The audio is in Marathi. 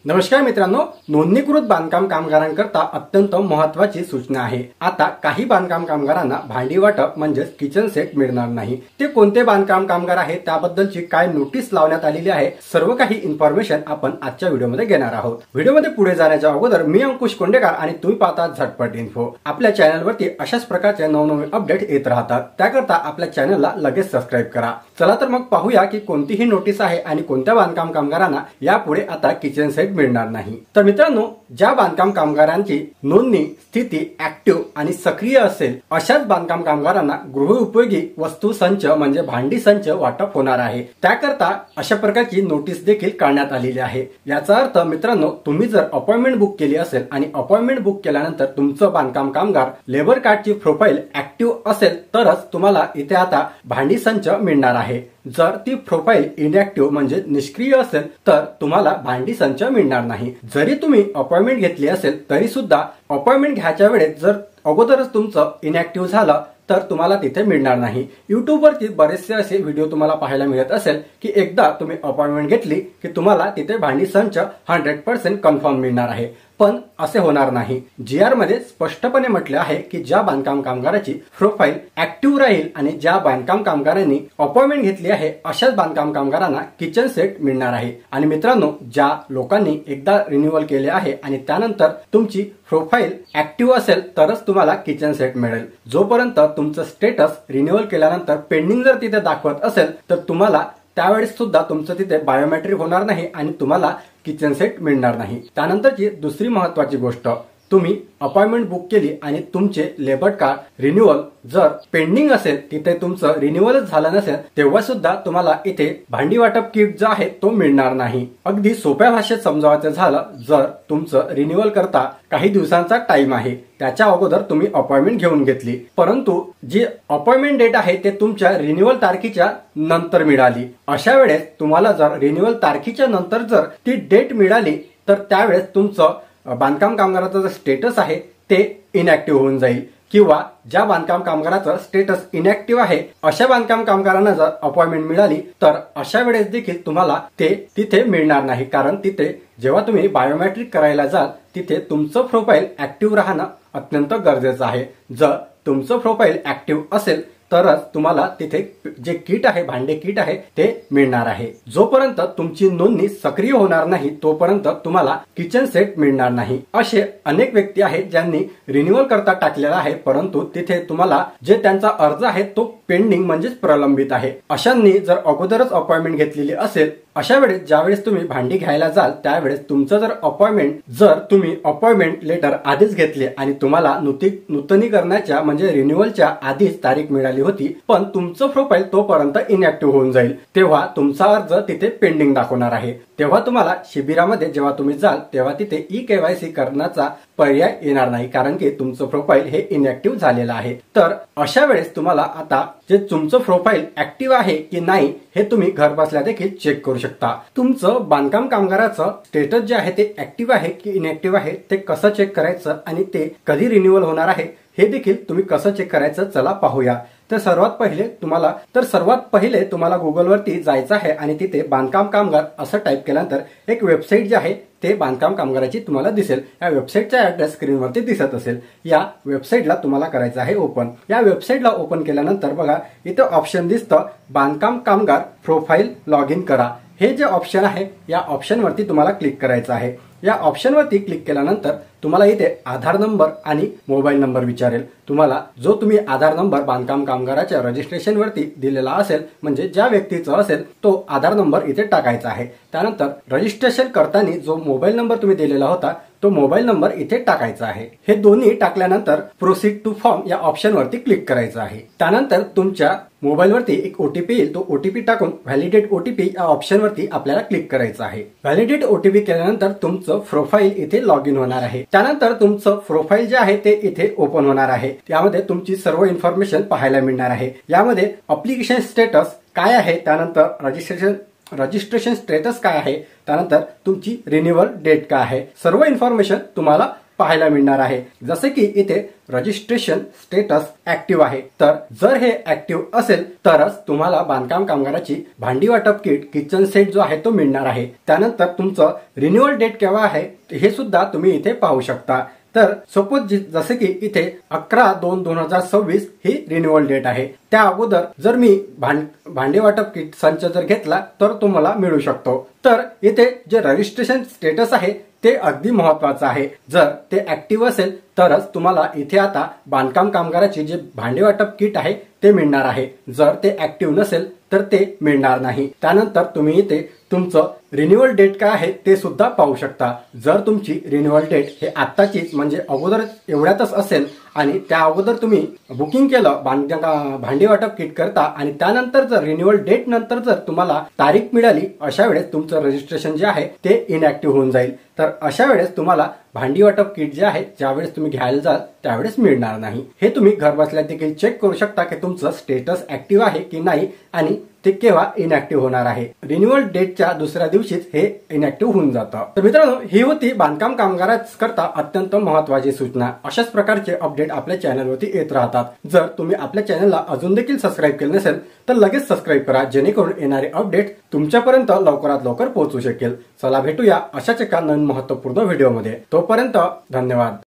नमस्कार मित्रांनो, नोंदणीकृत बांधकाम कामगारांकरता अत्यंत महत्त्वाची सूचना आहे। आता काही बांधकाम कामगारांना भांडी वाटप म्हणजे किचन सेट मिळणार नाही। ते कोणते बांधकाम कामगार आहेत, त्याबद्दलची काय नोटीस लावण्यात आलेली आहे, सर्व काही इन्फॉर्मेशन आपण आजच्या व्हिडिओमध्ये घेणार आहोत। व्हिडिओमध्ये पुढे जाण्याच्या अगोदर मी अंकुश कोंडेकर आणि तुम्ही पाहता झटपट इन्फो। आपल्या चॅनलवरती अशाच प्रकारचे नवनवीन अपडेट येत राहतात, त्याकरता आपल्या चॅनलला लगेच सबस्क्राइब करा। चला तर मग पाहूया की कोणतीही नोटीस आहे आणि कोणत्या बांधकाम कामगारांना यापुढे आता किचन सेट मिळणार नाही। तर मित्रांनो, ज्या बांधकाम कामगारांची नोंदणी स्थिती ऍक्टिव्ह आणि सक्रिय असेल अशाच बांधकाम कामगारांना गृहोपयोगी वस्तू संच म्हणजे भांडी संच वाटप होणार आहे। त्याकरता अशा प्रकारची नोटीस देखील काढण्यात आलेली आहे। याचा अर्थ मित्रांनो, तुम्ही जर अपॉइंटमेंट बुक केली असेल आणि अपॉइंटमेंट बुक केल्यानंतर तुमचं बांधकाम कामगार लेबर कार्डची प्रोफाईल ऍक्टिव्ह असेल तरच तुम्हाला इथे आता भांडी संच मिळणार आहे। जर ती प्रोफाईल इनॅक्टिव्ह म्हणजे निष्क्रिय असेल तर तुम्हाला भांडी संच मिळणार नाही। जरी तुम्ही अपॉइंटमेंट घेतली असेल तरी सुद्धा अपॉइंटमेंट घ्यायच्या वेळेस जर अगोदरच तुमचं इनॅक्टिव्ह झालं तर तुम्हाला तिथे मिळणार नाही। युट्यूबवरती बरेचसे असे व्हिडिओ तुम्हाला पाहायला मिळत असेल की एकदा तुम्ही अपॉइंटमेंट घेतली की तुम्हाला तिथे भांडी संच 100% कन्फर्म मिळणार आहे, पण असे होणार नाही। जीआर मध्ये स्पष्टपणे म्हटले आहे की ज्या बांधकाम कामगाराची प्रोफाईल ऍक्टिव्ह राहील आणि ज्या बांधकाम कामगारांनी अपॉइंटमेंट घेतली आहे अशाच बांधकाम कामगारांना किचन सेट मिळणार आहे। आणि मित्रांनो, ज्या लोकांनी एकदा रिन्युअल केले आहे आणि त्यानंतर तुमची प्रोफाईल ऍक्टिव्ह असेल तरच तुम्हाला किचन सेट मिळेल। जोपर्यंत तुमचं स्टेटस रिन्युअल केल्यानंतर पेंडिंग जर तिथे दाखवत असेल तर तुम्हाला त्यावेळेस सुद्धा तुमचं तिथे बायोमेट्रिक होणार नाही आणि तुम्हाला किचन सेट मिळणार नाही। त्यानंतरची दुसरी महत्त्वाची गोष्ट, तुम्ही अपॉइंटमेंट बुक केली आणि तुमचे लेबर कार्ड रिन्युअल जर पेंडिंग असेल, तिथे तुमचं रिन्युअलच झालं नसेल, तेव्हा सुद्धा तुम्हाला इथे भांडी वाटप किट जो आहे तो मिळणार नाही। अगदी सोप्या भाषेत समजावायचं झालं, जर तुमचं रिन्युअल करता काही दिवसांचा टाइम आहे, त्याच्या अगोदर तुम्ही अपॉइंटमेंट घेऊन घेतली, परंतु जी अपॉइंटमेंट डेट आहे ते तुमच्या रिन्युअल तारखेच्या नंतर मिळाली, अशा वेळेस तुम्हाला जर रिन्युअल तारखेच्या नंतर जर ती डेट मिळाली तर त्यावेळेस तुमचं बांधकाम कामगाराचं जे स्टेटस आहे ते इनॅक्टिव्ह होऊन जाईल, किंवा ज्या बांधकाम कामगाराचं स्टेटस इनॅक्टिव्ह आहे अशा बांधकाम कामगारांना जर अपॉइंटमेंट मिळाली तर अशा वेळेस देखील तुम्हाला ते तिथे मिळणार नाही। कारण तिथे जेव्हा तुम्ही बायोमेट्रिक करायला जाल तिथे तुमचं प्रोफाईल ऍक्टिव्ह राहणं अत्यंत गरजेचं आहे। जर तुमचं प्रोफाईल ऍक्टिव्ह असेल तरच तुम्हाला तिथे जे किट आहे, भांडे किट आहे ते मिळणार आहे। जोपर्यंत तुमची नोंदणी सक्रिय होणार नाही तोपर्यंत तुम्हाला किचन सेट मिळणार नाही। असे अनेक व्यक्ती आहेत ज्यांनी रिन्युअल करता टाकलेला आहे, परंतु तिथे तुम्हाला जे त्यांचा अर्ज आहे तो पेंडिंग म्हणजेच प्रलंबित आहे। अशांनी जर अगोदरच अपॉइंटमेंट घेतलेली असेल, अशा वेळेस ज्यावेळेस तुम्ही भांडी घ्यायला जाल त्यावेळेस तुमचं जर तुम्ही अपॉइंटमेंट लेटर आधीच घेतले आणि तुम्हाला नूतनीकरणाच्या म्हणजे रिन्युअलच्या आधीच तारीख मिळाली होती, पण तुमचं प्रोफाईल तोपर्यंत इनॅक्टिव्ह होऊन जाईल, तेव्हा तुमचा अर्ज तिथे पेंडिंग दाखवणार आहे। तेव्हा तुम्हाला शिबिरामध्ये जेव्हा तुम्ही जाल तेव्हा तिथे KYC करण्याचा पर्याय येणार नाही, कारण की तुमचं प्रोफाईल हे इनॅक्टिव्ह झालेलं आहे। तर अशा वेळेस तुम्हाला आता जे तुमचं प्रोफाईल ऍक्टिव्ह आहे की नाही हे तुम्ही घर बसल्या देखील चेक करू शकता। तुमचं बांधकाम कामगाराचं स्टेटस जे आहे ते ऍक्टिव्ह आहे की इनॅक्टिव्ह आहे ते कसं चेक करायचं आणि ते कधी रिन्युअल होणार आहे हे देखील तुम्ही कसं चेक करायचं, चला पाहूया। तर सर्वात पहिले तुम्हाला गुगलवरती जायचं आहे आणि तिथे बांधकाम कामगार असं टाईप केल्यानंतर एक वेबसाईट जी आहे ते बांधकाम कामगाराची तुम्हाला दिसेल। या वेबसाईटचा ऍड्रेस स्क्रीनवरती दिसत असेल। या वेबसाईटला तुम्हाला करायचं आहे ओपन। या वेबसाईटला ओपन केल्यानंतर बघा इथे ऑप्शन दिसतं, बांधकाम कामगार प्रोफाईल लॉग इन करा। हे जे ऑप्शन आहे या ऑप्शनवरती तुम्हाला क्लिक करायचं आहे। या ऑप्शनवरती क्लिक केल्यानंतर तुम्हाला इथे आधार नंबर आणि मोबाईल नंबर विचारेल। तुम्हाला जो तुम्ही आधार नंबर बांधकाम कामगाराच्या रजिस्ट्रेशन वरती दिलेला असेल, म्हणजे ज्या व्यक्तीचा असेल तो आधार नंबर इथे टाकायचा आहे। त्यानंतर रजिस्ट्रेशन करताना जो मोबाईल नंबर तुम्ही दिलेला होता तो मोबाईल नंबर इथे टाकायचा आहे। हे दोन्ही टाकल्यानंतर प्रोसीड टू फॉर्म या ऑप्शनवरती क्लिक करायचं आहे। त्यानंतर तुमच्या मोबाईलवरती एक ओटीपी येईल, तो ओटीपी टाकून व्हॅलिडेट ओटीपी या ऑप्शनवरती आपल्याला क्लिक करायचं आहे। व्हॅलिडेट ओटीपी केल्यानंतर तुमचं प्रोफाईल इथे लॉग इन होणार आहे। त्यानंतर तुमचं प्रोफाईल जे आहे ते इथे ओपन होणार आहे। त्यामध्ये तुमची सर्व इन्फॉर्मेशन पाहायला मिळणार आहे। यामध्ये ऍप्लिकेशन स्टेटस काय आहे, त्यानंतर रजिस्ट्रेशन स्टेटस काय आहे, त्यानंतर तुमची रिन्युअल डेट काय आहे, सर्व इन्फॉर्मेशन तुम्हाला पाहायला मिळणार आहे। जसे की इथे रजिस्ट्रेशन स्टेटस ऍक्टिव्ह आहे, तर जर हे ऍक्टिव्ह असेल तरच तुम्हाला बांधकाम कामगाराची भांडी वाटप किट किचन सेट जो आहे तो मिळणार आहे। त्यानंतर तुमचं रिन्युअल डेट केव्हा आहे हे सुद्धा तुम्ही इथे पाहू शकता। तर सपोज जसे की इथे 11/2/2026 ही रिन्युअल डेट आहे, त्या अगोदर जर मी भांडी वाटप किट संच जर घेतला तर तुम्हाला मिळू शकतो। तर इथे जे रजिस्ट्रेशन स्टेटस आहे ते अगदी महत्वाचं आहे। जर ते ऍक्टिव्ह असेल तरच तुम्हाला इथे आता बांधकाम कामगाराची जे भांडी वाटप किट आहे ते मिळणार आहे। जर ते ऍक्टिव्ह नसेल तर ते मिळणार नाही। त्यानंतर तुम्ही इथे तुमचं रिन्युअल डेट काय आहे ते सुद्धा पाहू शकता। जर तुमची रिन्युअल डेट हे आत्ताचीच म्हणजे अगोदर एवढ्यातच असेल आणि त्या अगोदर तुम्ही बुकिंग केलं भांडी वाटप किट करता आणि त्यानंतर जर रिन्युअल डेट नंतर जर तुम्हाला तारीख मिळाली, अशा वेळेस तुमचं रजिस्ट्रेशन जे आहे ते इनॅक्टिव्ह होऊन जाईल। तर अशा वेळेस तुम्हाला भांडी वाटप किट जे आहे ज्यावेळेस तुम्ही घ्यायला जाल त्यावेळेस मिळणार नाही। हे तुम्ही घर बसल्या देखील चेक करू शकता की तुमचं स्टेटस ऍक्टिव्ह आहे की नाही आणि ते केव्हा इनॅक्टिव्ह होणार आहे। रिन्युअल डेटच्या दुसऱ्या दिवशीच हे इनॅक्टिव्ह होऊन जातं। तर मित्रांनो, ही होती बांधकाम कामगारांकरता अत्यंत महत्त्वाची सूचना। अशाच प्रकारचे अपडेट आपल्या चॅनलवरती येत राहतात। जर तुम्ही आपल्या चॅनलला अजून देखील सबस्क्राईब केले नसेल तर लगेच सबस्क्राईब करा, जेणेकरून येणारे अपडेट तुमच्यापर्यंत लवकरात लवकर पोहोचू शकेल। चला भेटूया अशाच एका नवीन महत्त्वपूर्ण व्हिडिओमध्ये। तोपर्यंत धन्यवाद।